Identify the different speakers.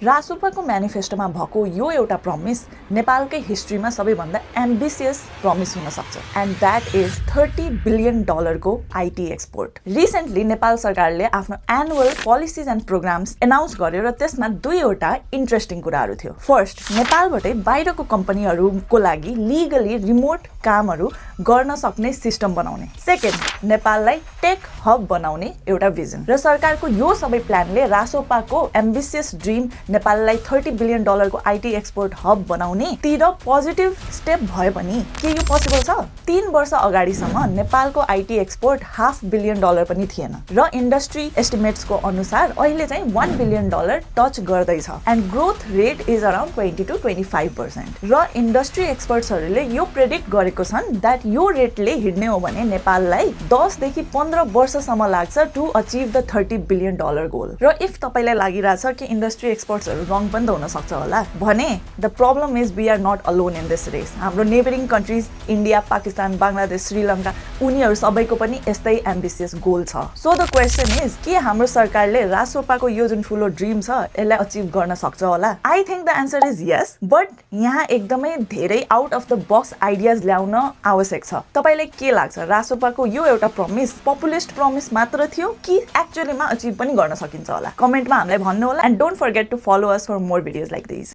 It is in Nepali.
Speaker 1: रासोपाको म्यानिफेस्टोमा भएको यो एउटा प्रमिस नेपालकै हिस्ट्रीमा सबैभन्दा एम्बिसियस प्रमिस हुन सक्छ एन्ड द्याट इज $30 बिलियन को आईटी एक्सपोर्ट। रिसेन्टली नेपाल सरकारले आफ्नो annual policies and programs announce गर्यो र त्यसमा दुईवटा इन्ट्रेस्टिङ कुराहरू थियो। फर्स्ट, नेपालबाटै बाहिरको कम्पनीहरूको लागि लिगली रिमोट कामहरू गर्न सक्ने सिस्टम बनाउने। सेकेन्ड, नेपाललाई टेक हब बनाउने एउटा भिजन। र सरकारको यो सबै प्लानले रासोपाको एम्बिसियस ड्रिम नेपाललाई $30 बिलियन को आईटी एक्सपोर्ट हब बनाउने तिर पोजिटिभ स्टेप भयो पनि के यो पोसिबल छ? 3 वर्ष अगाडिसम्म नेपालको आईटी एक्सपोर्ट $500 बिलियन पनि थिएन र इन्डस्ट्री एस्टिमेट्सको अनुसार अहिले चाहिँ $1 बिलियन टच गर्दैछ and growth rate is around 20 to 25%। र इन्डस्ट्री एक्सपर्ट्सहरूले यो प्रेडिक्ट गरेको छन् द्याट यो रेटले हिड्ने हो भने नेपाललाई 10 देखि 15 वर्षसम्म लाग्छ to achieve the $30 billion goal. र इफ तपाईलाई लागिरहेछ कि इन्डस्ट्री एक्सपर्ट्सहरू रङ पनि त हुन सक्छ होला भने the problem is we are not alone in this race. हाम्रो neighbouring countries India, Pakistan, Bangladesh, Sri Lanka उनीहरू सबैको पनि यस्तै एम्बिसियस गोल छ। सो द क्वेसन इज के हाम्रो सरकारले रासोपाको यो जुन ठुलो ड्रिम छ यसलाई अचिभ गर्न सक्छ होला? I think the answer is yes, but यहाँ एकदमै धेरै out of the box ideas ल्याउन आवश्यक छ। तपाईलाई के लाग्छ, रासोपाको यो एउटा प्रमिस पपुलिस्ट प्रमिस मात्र थियो कि एक्चुअलीमा अचिभ पनि गर्न सकिन्छ होला? कमेन्टमा हामीलाई भन्नु होला and don't forget to follow us for more videos like these.